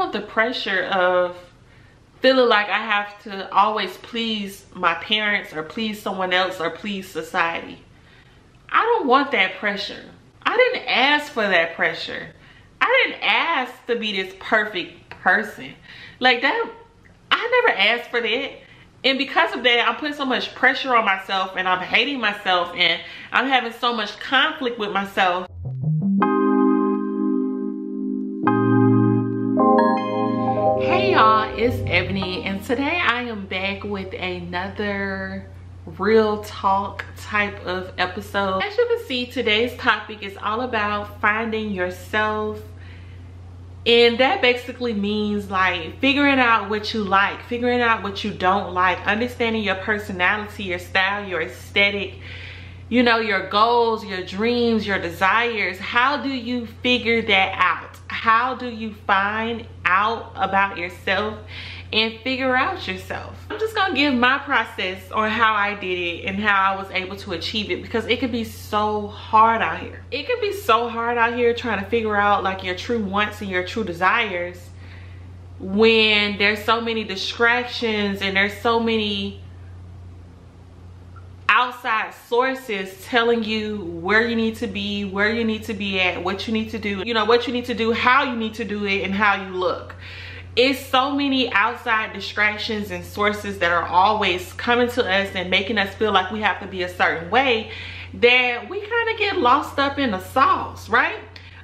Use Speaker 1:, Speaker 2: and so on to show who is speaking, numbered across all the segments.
Speaker 1: want the pressure of feeling like I have to always please my parents or please someone else or please society. I don't want that pressure. I didn't ask for that pressure. I didn't ask to be this perfect person. Like that, I never asked for that. And because of that, I'm putting so much pressure on myself and I'm hating myself and I'm having so much conflict with myself. Hey y'all, it's Ebony and today I am back with another real talk type of episode. As you can see, today's topic is all about finding yourself. And that basically means like figuring out what you like, figuring out what you don't like, understanding your personality, your style, your aesthetic, you know, your goals, your dreams, your desires. How do you figure that out? How do you find out about yourself and figure out yourself? I'm just gonna give my process on how I did it and how I was able to achieve it, because it can be so hard out here. It can be so hard out here trying to figure out like your true wants and your true desires when there's so many distractions and there's so many outside sources telling you where you need to be, where you need to be at, what you need to do, you know, what you need to do, how you need to do it, and how you look. It's so many outside distractions and sources that are always coming to us and making us feel like we have to be a certain way that we kind of get lost up in the sauce, right?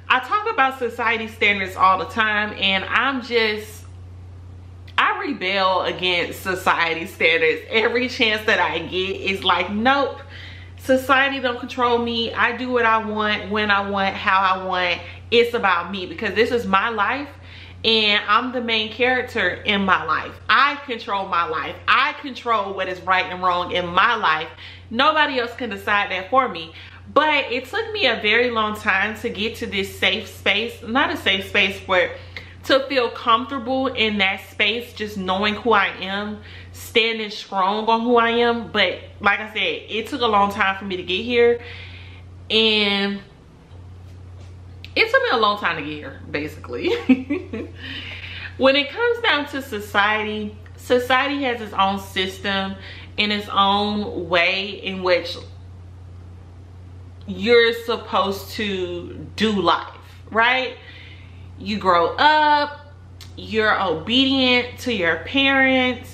Speaker 1: I talk about society standards all the time, and I rebel against society standards every chance that I get. Is like, nope, society don't control me. I do what I want, when I want, how I want. It's about me, because this is my life and I'm the main character in my life. I control my life. I control what is right and wrong in my life. Nobody else can decide that for me. But it took me a very long time to get to this safe space. Not a safe space, but to feel comfortable in that space, just knowing who I am, standing strong on who I am. But like I said, it took a long time for me to get here, and it took me a long time to get here, basically. When it comes down to society, society has its own system and its own way in which you're supposed to do life, right? You grow up, you're obedient to your parents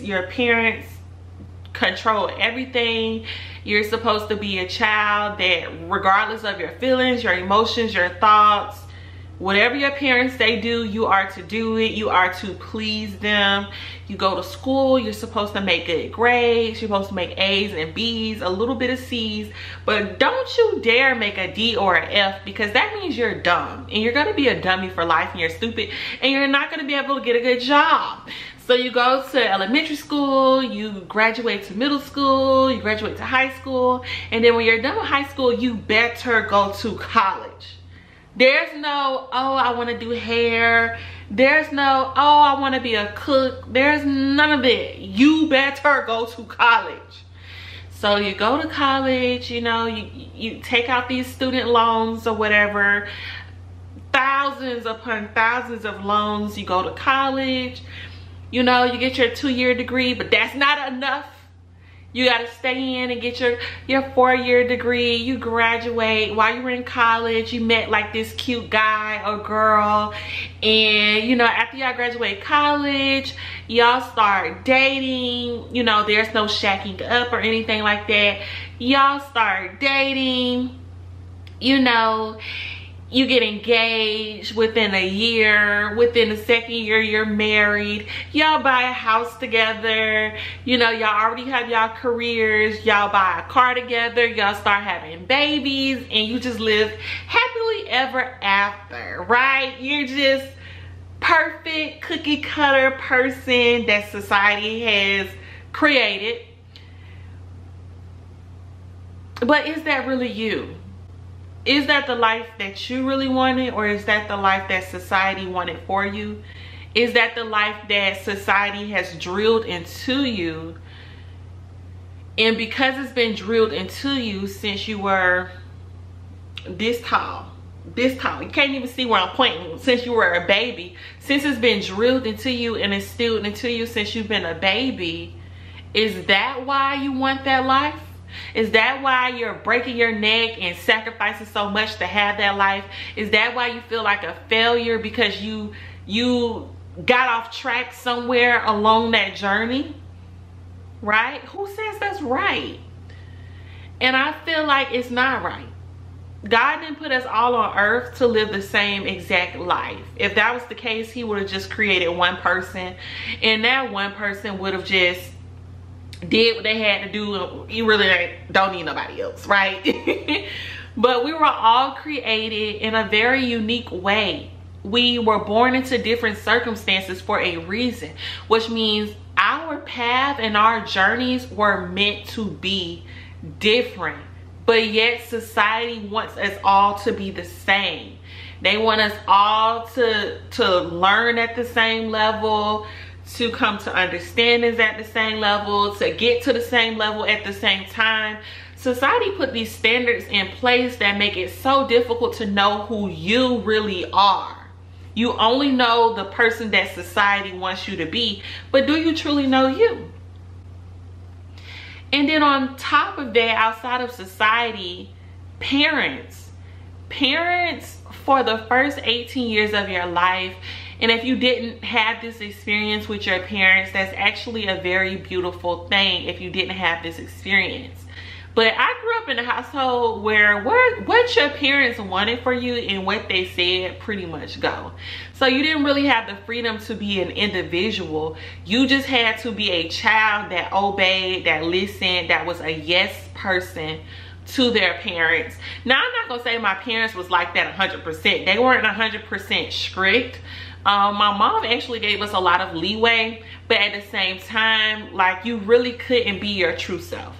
Speaker 1: control everything. You're supposed to be a child that, regardless of your feelings, your emotions, your thoughts, whatever your parents say do, you are to do it. You are to please them. You go to school, you're supposed to make good grades. You're supposed to make A's and B's, a little bit of C's, but don't you dare make a D or an F, because that means you're dumb and you're gonna be a dummy for life and you're stupid and you're not gonna be able to get a good job. So you go to elementary school, you graduate to middle school, you graduate to high school, and then when you're done with high school, you better go to college. There's no, oh, I want to do hair. There's no, oh, I want to be a cook. There's none of that. You better go to college. So you go to college, you know, you take out these student loans or whatever, thousands upon thousands of loans. You go to college, you know, you get your 2-year degree, but that's not enough. You got to stay in and get your 4-year degree. You graduate. While you were in college, you met like this cute guy or girl, and you know, after y'all graduate college, y'all start dating. You know, there's no shacking up or anything like that. Y'all start dating, you know, you get engaged within a year. Within the second year, you're married. Y'all buy a house together. You know, y'all already have y'all careers. Y'all buy a car together. Y'all start having babies, and you just live happily ever after, right? You're just perfect cookie cutter person that society has created. But is that really you? Is that the life that you really wanted, or is that the life that society wanted for you? Is that the life that society has drilled into you? And because it's been drilled into you since you were this tall, this tall. You can't even see where I'm pointing since you were a baby. Since it's been drilled into you and instilled into you since you've been a baby, is that why you want that life? Is that why you're breaking your neck and sacrificing so much to have that life? Is that why you feel like a failure because you got off track somewhere along that journey? Right? Who says that's right? And I feel like it's not right. God didn't put us all on earth to live the same exact life. If that was the case, he would have just created one person, and that one person would have just did what they had to do. You really don't need nobody else, right? But we were all created in a very unique way. We were born into different circumstances for a reason, which means our path and our journeys were meant to be different. But yet society wants us all to be the same. They want us all to learn at the same level, to come to understandings at the same level, to get to the same level at the same time. Society put these standards in place that make it so difficult to know who you really are. You only know the person that society wants you to be, but do you truly know you? And then on top of that, outside of society, parents for the first 18 years of your life, and if you didn't have this experience with your parents, that's actually a very beautiful thing if you didn't have this experience. But I grew up in a household where what your parents wanted for you and what they said pretty much go. So you didn't really have the freedom to be an individual. You just had to be a child that obeyed, that listened, that was a yes person to their parents. Now, I'm not gonna say my parents was like that 100%. They weren't 100% strict. My mom actually gave us a lot of leeway, but at the same time, like, you really couldn't be your true self.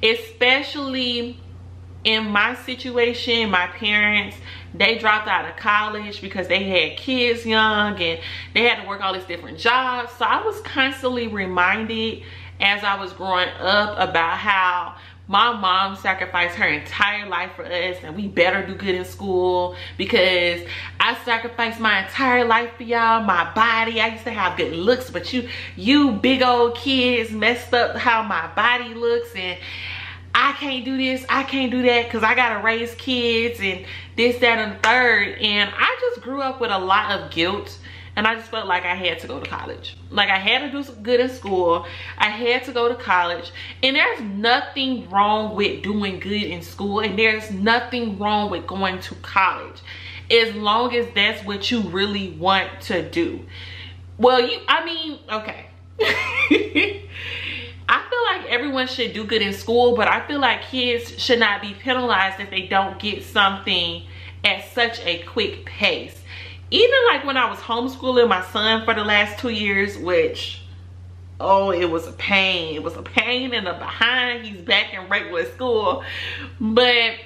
Speaker 1: Especially in my situation, my parents, they dropped out of college because they had kids young and they had to work all these different jobs. So I was constantly reminded as I was growing up about how my mom sacrificed her entire life for us, and we better do good in school because I sacrificed my entire life for y'all. My body, I used to have good looks, but you big old kids messed up how my body looks, and I can't do this, I can't do that because I gotta raise kids and this, that, and the third. And I just grew up with a lot of guilt, and I just felt like I had to go to college. Like, I had to do good in school. I had to go to college. And there's nothing wrong with doing good in school, and there's nothing wrong with going to college, as long as that's what you really want to do. Well, okay. I feel like everyone should do good in school, but I feel like kids should not be penalized if they don't get something at such a quick pace. Even like when I was homeschooling my son for the last 2 years, which, oh, it was a pain. It was a pain in the behind. He's back in regular school. But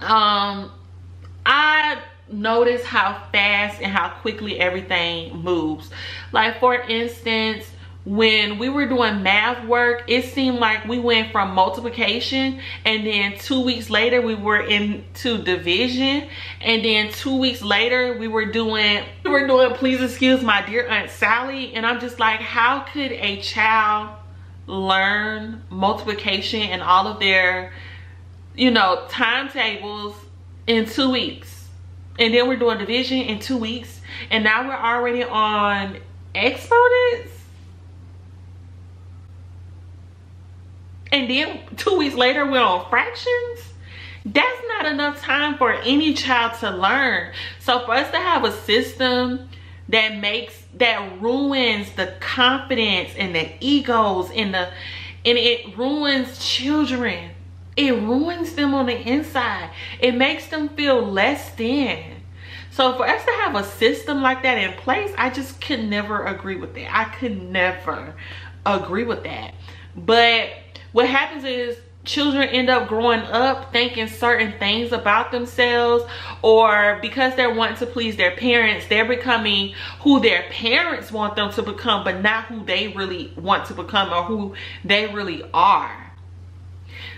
Speaker 1: I noticed how fast and how quickly everything moves. Like, for instance, when we were doing math work, it seemed like we went from multiplication, and then 2 weeks later we were into division, and then 2 weeks later we were doing please excuse my dear Aunt Sally. And I'm just like, how could a child learn multiplication and all of their, timetables in 2 weeks? And then we're doing division in 2 weeks, and now we're already on exponents. And then 2 weeks later, we're on fractions. That's not enough time for any child to learn. So for us to have a system that ruins the confidence and the egos and it ruins children. It ruins them on the inside. It makes them feel less than. So for us to have a system like that in place, I just could never agree with that. I could never agree with that. But what happens is children end up growing up thinking certain things about themselves, or because they're wanting to please their parents, they're becoming who their parents want them to become, but not who they really want to become or who they really are.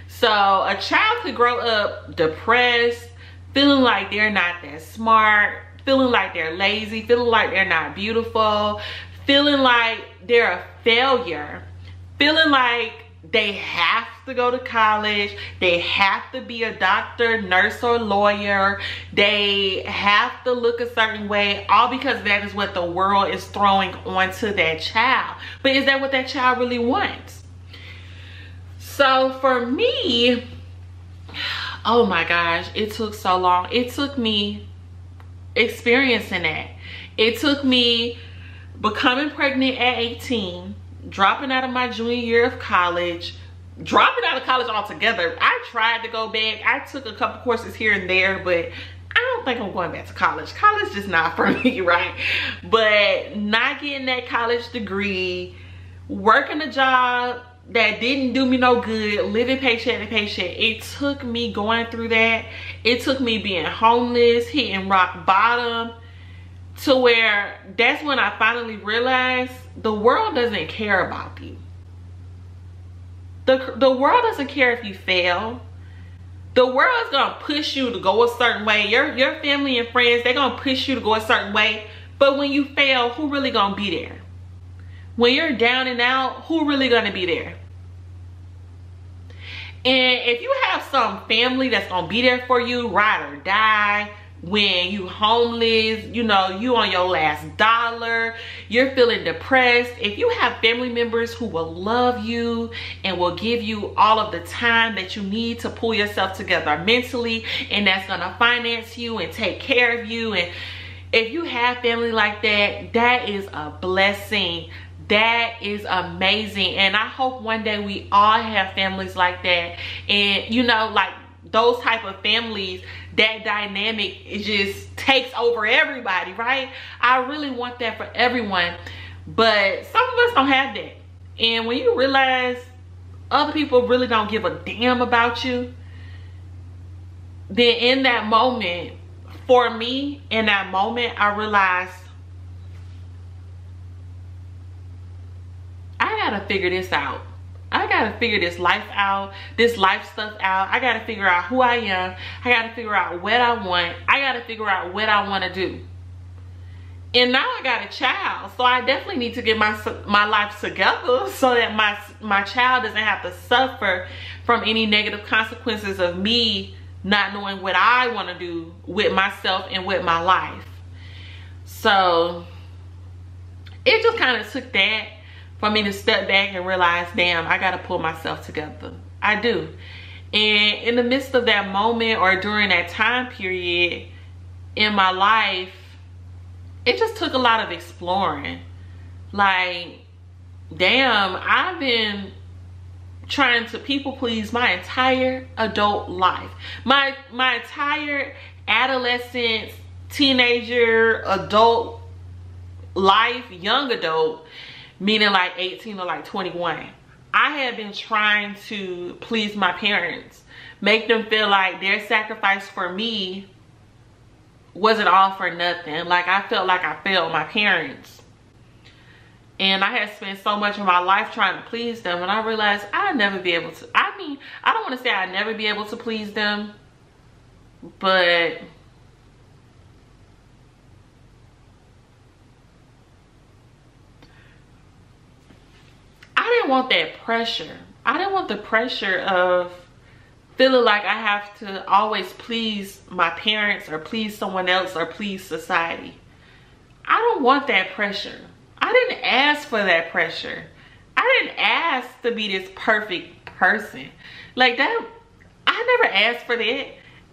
Speaker 1: So a child could grow up depressed, feeling like they're not that smart, feeling like they're lazy, feeling like they're not beautiful, feeling like they're a failure, feeling like they have to go to college, they have to be a doctor, nurse, or lawyer, they have to look a certain way, all because that is what the world is throwing onto that child. But is that what that child really wants? So for me, oh my gosh, it took so long. It took me experiencing that. It took me becoming pregnant at 18, dropping out of my junior year of college, dropping out of college altogether. I tried to go back. I took a couple courses here and there, but I don't think I'm going back to college. College is not for me, right? But not getting that college degree, working a job that didn't do me no good, living paycheck to paycheck. It took me going through that. It took me being homeless, hitting rock bottom, to where that's when I finally realized the world doesn't care about you. The world doesn't care if you fail. The world's gonna push you to go a certain way. Your family and friends, they're gonna push you to go a certain way. But when you fail, who really gonna be there? When you're down and out, who really gonna be there? And if you have some family that's gonna be there for you, ride or die, when you homeless, you know, you on your last dollar, you're feeling depressed, if you have family members who will love you and will give you all of the time that you need to pull yourself together mentally, and that's gonna finance you and take care of you, and if you have family like that, that is a blessing. That is amazing. And I hope one day we all have families like that. And you know, like those type of families, that dynamic, it just takes over everybody, right? I really want that for everyone, but some of us don't have that. And when you realize other people really don't give a damn about you, then in that moment, for me, in that moment, I realized I gotta figure this out. I gotta figure this life out, this life stuff out. I gotta figure out who I am. I gotta figure out what I want. I gotta figure out what I wanna do. And now I got a child, so I definitely need to get my life together so that my child doesn't have to suffer from any negative consequences of me not knowing what I wanna do with myself and with my life. So it just kind of took that for me to step back and realize, damn, I gotta pull myself together. I do. And in the midst of that moment, or during that time period in my life, it just took a lot of exploring. Like, damn, I've been trying to people please my entire adult life. My entire adolescence, teenager, adult life, young adult, meaning like 18 or like 21. I had been trying to please my parents, make them feel like their sacrifice for me wasn't all for nothing. Like, I felt like I failed my parents. And I had spent so much of my life trying to please them, and I realized I'd never be able to. I mean, I don't want to say I'd never be able to please them, but I didn't want that pressure. I didn't want the pressure of feeling like I have to always please my parents or please someone else or please society. I don't want that pressure. I didn't ask for that pressure. I didn't ask to be this perfect person. Like that, I never asked for that.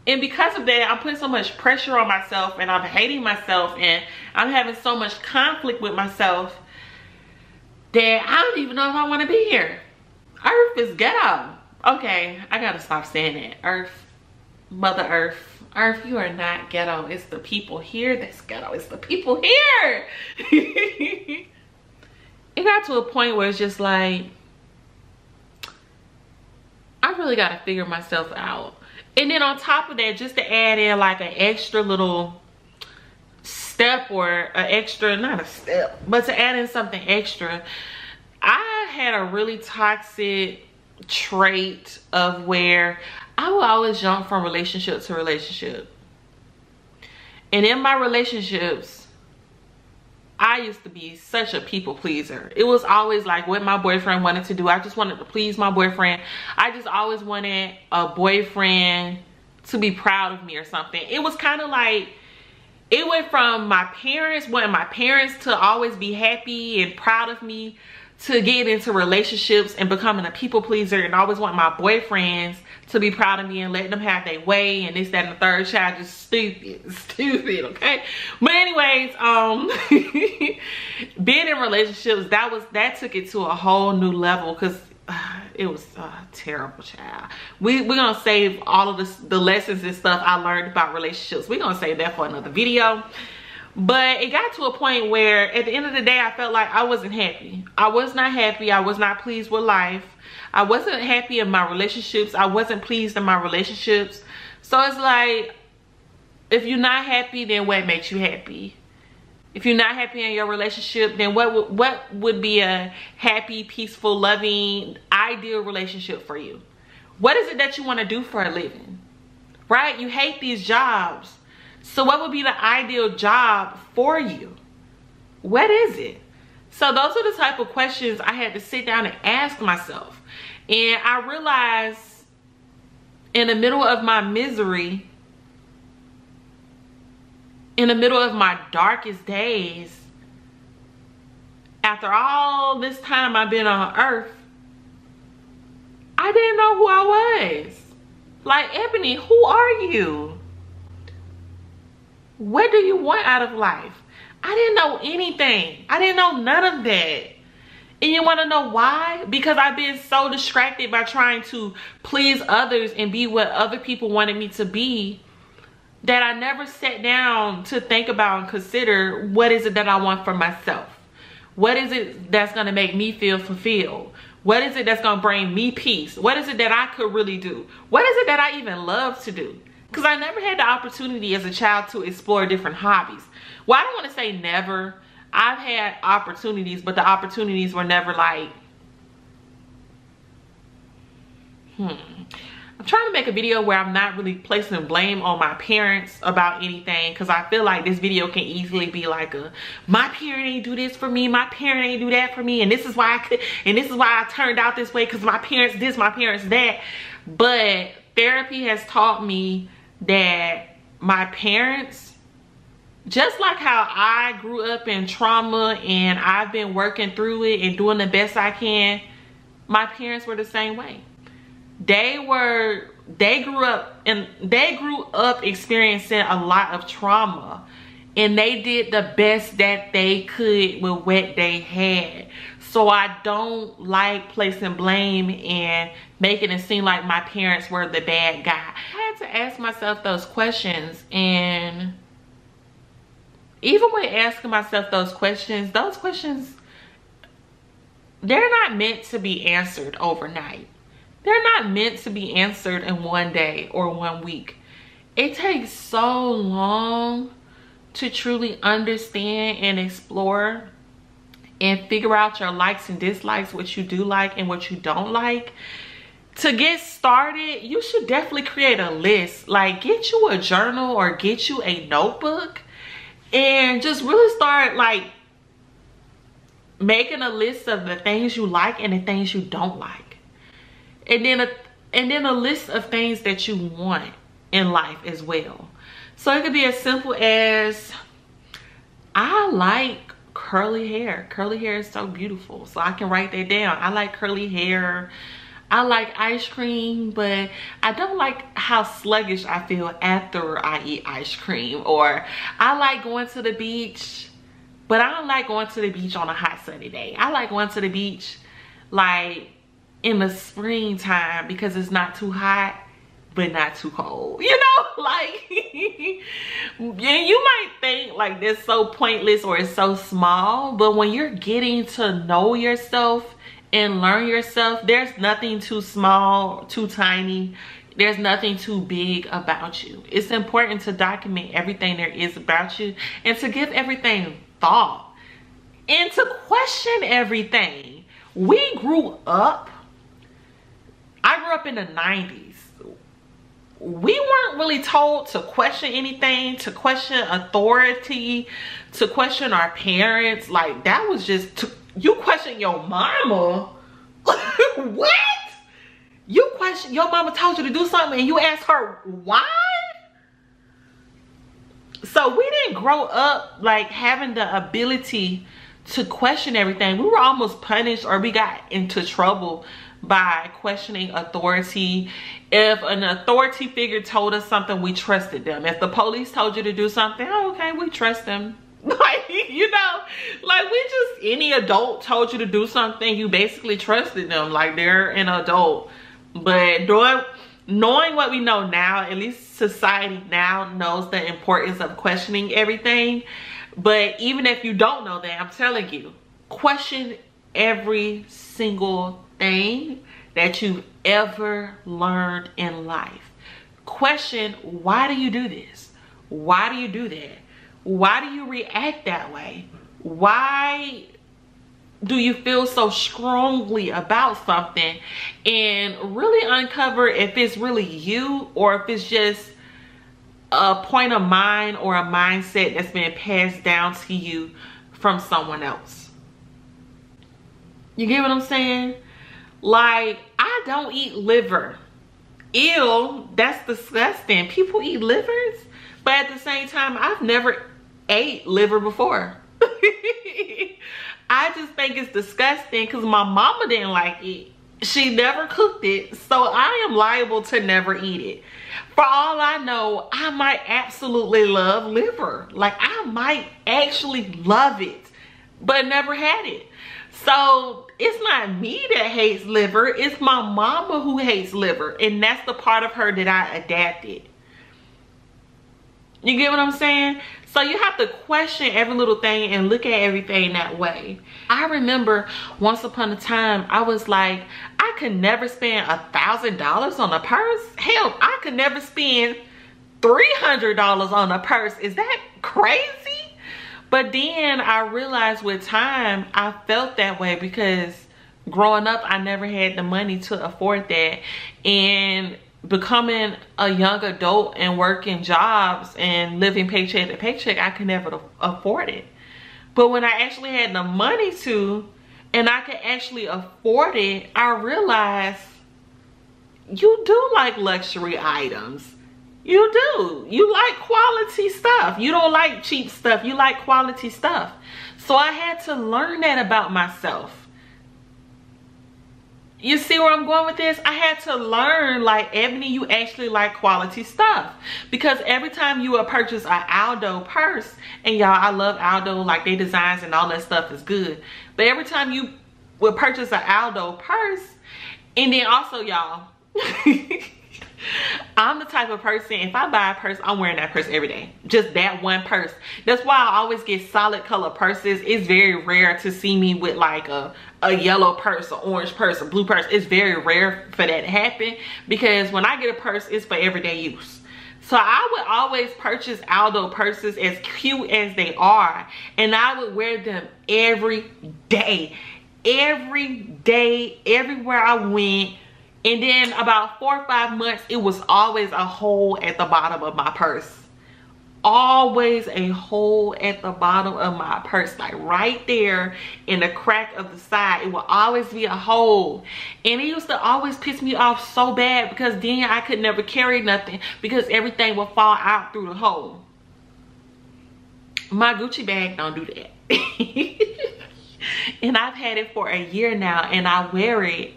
Speaker 1: And because of that, I'm putting so much pressure on myself, and I'm hating myself, and I'm having so much conflict with myself that I don't even know if I want to be here. Earth is ghetto. Okay, I gotta stop saying that. Earth, Mother Earth. Earth, you are not ghetto. It's the people here that's ghetto. It's the people here. It got to a point where it's just like, I really gotta figure myself out. And then on top of that, just to add in like an extra little step, or an extra, not a step, but to add in something extra, I had a really toxic trait of where I would always jump from relationship to relationship. And in my relationships, I used to be such a people pleaser. It was always like what my boyfriend wanted to do. I just wanted to please my boyfriend. I just always wanted a boyfriend to be proud of me or something. It was kind of like, it went from my parents, wanting my parents to always be happy and proud of me, to get into relationships and becoming a people pleaser and always want my boyfriends to be proud of me and letting them have their way and this, that, and the third. Child, just stupid, okay? But anyways, being in relationships, that took it to a whole new level, because it was terrible, child. We're gonna save all of the lessons and stuff I learned about relationships. We're gonna save that for another video. But it got to a point where at the end of the day, I felt like I wasn't happy. I was not happy. I was not pleased with life. I wasn't happy in my relationships. I wasn't pleased in my relationships. So it's like, if you're not happy, then what makes you happy? If you're not happy in your relationship, then what would be a happy, peaceful, loving, ideal relationship for you? What is it that you want to do for a living? Right? You hate these jobs. So what would be the ideal job for you? What is it? So those are the type of questions I had to sit down and ask myself. And I realized in the middle of my misery, in the middle of my darkest days, after all this time I've been on earth, I didn't know who I was. Like, Ebony, who are you? What do you want out of life? I didn't know anything. I didn't know none of that. And you want to know why? Because I've been so distracted by trying to please others and be what other people wanted me to be, that I never sat down to think about and consider, what is it that I want for myself? What is it that's going to make me feel fulfilled? What is it that's going to bring me peace? What is it that I could really do? What is it that I even love to do? Because I never had the opportunity as a child to explore different hobbies. Well, I don't want to say never. I've had opportunities, but the opportunities were never like, I'm trying to make a video where I'm not really placing blame on my parents about anything, because I feel like this video can easily be like my parent ain't do this for me, my parent ain't do that for me, and this is why I turned out this way, because my parents this, my parents that. But therapy has taught me that my parents, just like how I grew up in trauma and I've been working through it and doing the best I can, my parents were the same way. They grew up experiencing a lot of trauma, and they did the best that they could with what they had. So I don't like placing blame and making it seem like my parents were the bad guy. I had to ask myself those questions, and even when asking myself those questions, they're not meant to be answered overnight. They're not meant to be answered in one day or 1 week. It takes so long to truly understand and explore and figure out your likes and dislikes, what you do like and what you don't like. To get started, you should definitely create a list. Like, get you a journal or get you a notebook and just really start like making a list of the things you like and the things you don't like. And then a list of things that you want in life as well. So it could be as simple as, I like curly hair. Curly hair is so beautiful. So I can write that down. I like curly hair. I like ice cream, but I don't like how sluggish I feel after I eat ice cream. Or I like going to the beach, but I don't like going to the beach on a hot sunny day. I like going to the beach like in the springtime, because it's not too hot but not too cold, you know. Like you might think like this so pointless or it's so small, but when you're getting to know yourself and learn yourself, there's nothing too small, too tiny, there's nothing too big about you. It's important to document everything there is about you and to give everything thought and to question everything. I grew up in the 90s. we weren't really told to question anything, to question authority, to question our parents. Like, that was just, you question your mama? What? You question, your mama told you to do something and you ask her why? So we didn't grow up like having the ability to question everything. We were almost punished, or we got into trouble by questioning authority. If an authority figure told us something, we trusted them. If the police told you to do something, oh, okay, we trust them. Like, you know, like, we just, any adult told you to do something, you basically trusted them, like they're an adult. But knowing what we know now, at least society now knows the importance of questioning everything. But even if you don't know that, I'm telling you, question every single thing that you've ever learned in life. Question, why do you do this? Why do you do that? Why do you react that way? Why do you feel so strongly about something? And really uncover if it's really you, or if it's just a point of mind or a mindset that's been passed down to you from someone else. You get what I'm saying? Like, I don't eat liver. Ew, that's disgusting. People eat livers, but at the same time, I've never ate liver before. I just think it's disgusting because my mama didn't like it. She never cooked it, so I am liable to never eat it. For all I know, I might absolutely love liver. Like, I might actually love it, but never had it. So it's not me that hates liver, it's my mama who hates liver, and that's the part of her that I adapted. You get what I'm saying? So you have to question every little thing and look at everything that way. I remember once upon a time, I was like, I could never spend $1,000 on a purse. Hell, I could never spend $300 on a purse. Is that crazy? But then I realized with time, I felt that way because growing up, I never had the money to afford that. And becoming a young adult and working jobs and living paycheck to paycheck, I could never afford it. But when I actually had the money to, and I could actually afford it, I realized you do like luxury items. You do. You like quality stuff. You don't like cheap stuff. You like quality stuff. So I had to learn that about myself. You see where I'm going with this? I had to learn, like, Ebony, you actually like quality stuff. Because every time you would purchase an Aldo purse, and y'all, I love Aldo, like, their designs and all that stuff is good. But every time you would purchase an Aldo purse, and then also, y'all, I'm the type of person, if I buy a purse, I'm wearing that purse every day. Just that one purse. That's why I always get solid color purses. It's very rare to see me with like a yellow purse, an orange purse, a blue purse. It's very rare for that to happen because when I get a purse, it's for everyday use. So I would always purchase Aldo purses, as cute as they are, and I would wear them every day. Every day, everywhere I went. And then about 4 or 5 months, it was always a hole at the bottom of my purse. Always a hole at the bottom of my purse. Like right there in the crack of the side, it will always be a hole. And it used to always piss me off so bad because then I could never carry nothing because everything would fall out through the hole. My Gucci bag don't do that. And I've had it for a year now and I wear it.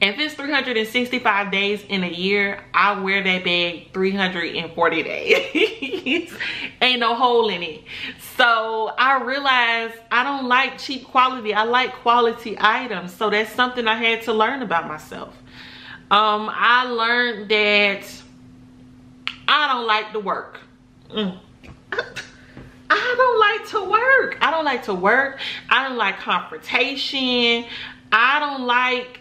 Speaker 1: If it's 365 days in a year, I wear that bag 340 days. Ain't no hole in it. So I realized I don't like cheap quality. I like quality items. So that's something I had to learn about myself. I learned that I don't like to work. I don't like to work. I don't like to work. I don't like confrontation. I don't like...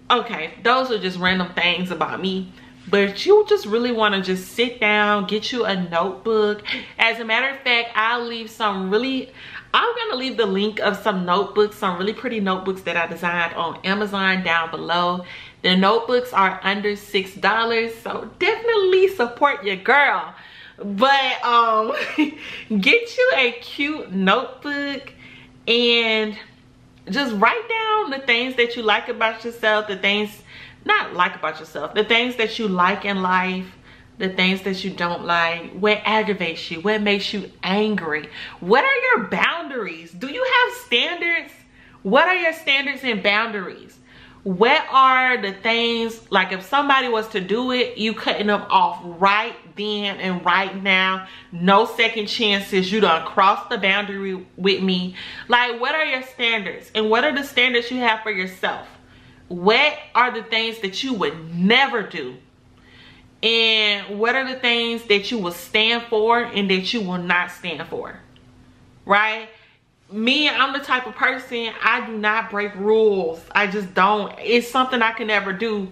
Speaker 1: Okay, those are just random things about me, but you just really want to just sit down, get you a notebook. As a matter of fact, I'm gonna leave the link of some notebooks, some really pretty notebooks that I designed on Amazon down below The notebooks are under $6, so definitely support your girl. But get you a cute notebook and just write down the things that you like about yourself, the things not like about yourself, the things that you like in life, the things that you don't like, what aggravates you, what makes you angry. What are your boundaries? Do you have standards? What are your standards and boundaries? What are the things, like if somebody was to do it, you cutting them off right then and right now, no second chances, you done crossed the boundary with me. Like, what are your standards? And what are the standards you have for yourself? What are the things that you would never do? And what are the things that you will stand for and that you will not stand for? Right? Me, I'm the type of person, I do not break rules. I just don't. It's something I can never do.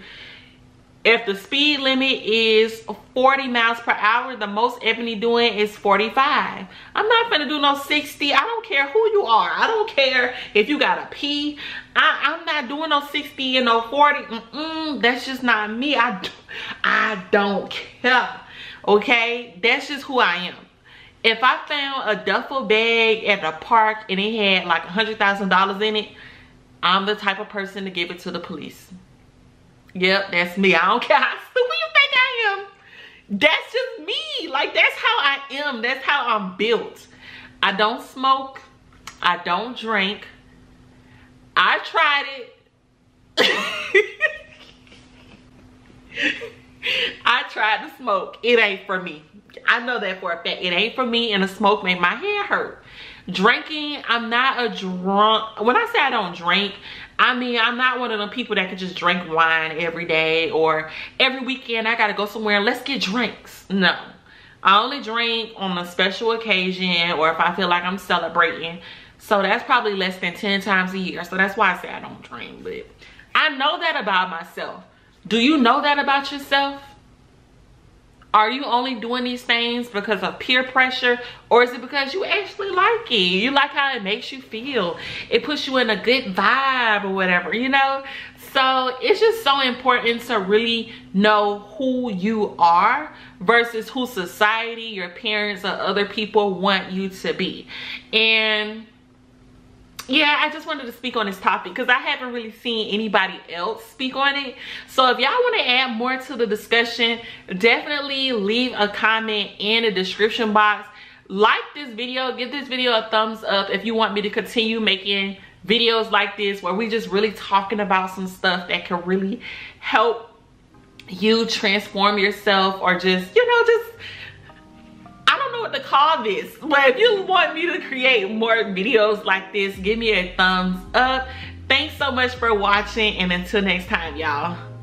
Speaker 1: If the speed limit is 40 miles per hour, the most Ebony doing is 45. I'm not gonna do no 60. I don't care who you are. I don't care if you got a P. I'm not doing no 60 and no 40. That's just not me. I don't care. Okay? That's just who I am. If I found a duffel bag at the park and it had like $100,000 in it, I'm the type of person to give it to the police. Yep, that's me. I don't care how stupid you think I am. That's just me. Like, that's how I am. That's how I'm built. I don't smoke. I don't drink. I tried it. I tried to smoke. It ain't for me. I know that for a fact. It ain't for me, and the smoke made my head hurt. Drinking, I'm not a drunk. When I say I don't drink, I mean, I'm not one of them people that could just drink wine every day or every weekend I gotta go somewhere and let's get drinks. No. I only drink on a special occasion or if I feel like I'm celebrating. So that's probably less than 10 times a year. So that's why I say I don't drink. But I know that about myself. Do you know that about yourself? Are you only doing these things because of peer pressure, or is it because you actually like it? You like how it makes you feel. It puts you in a good vibe or whatever, you know? So it's just so important to really know who you are versus who society, your parents, or other people want you to be. And yeah, I just wanted to speak on this topic because I haven't really seen anybody else speak on it. So if y'all want to add more to the discussion, definitely leave a comment in the description box. Like this video, give this video a thumbs up if you want me to continue making videos like this where we just really talking about some stuff that can really help you transform yourself, or just, you know, just, I don't know what to call this, but if you want me to create more videos like this, give me a thumbs up. Thanks so much for watching, and until next time, y'all.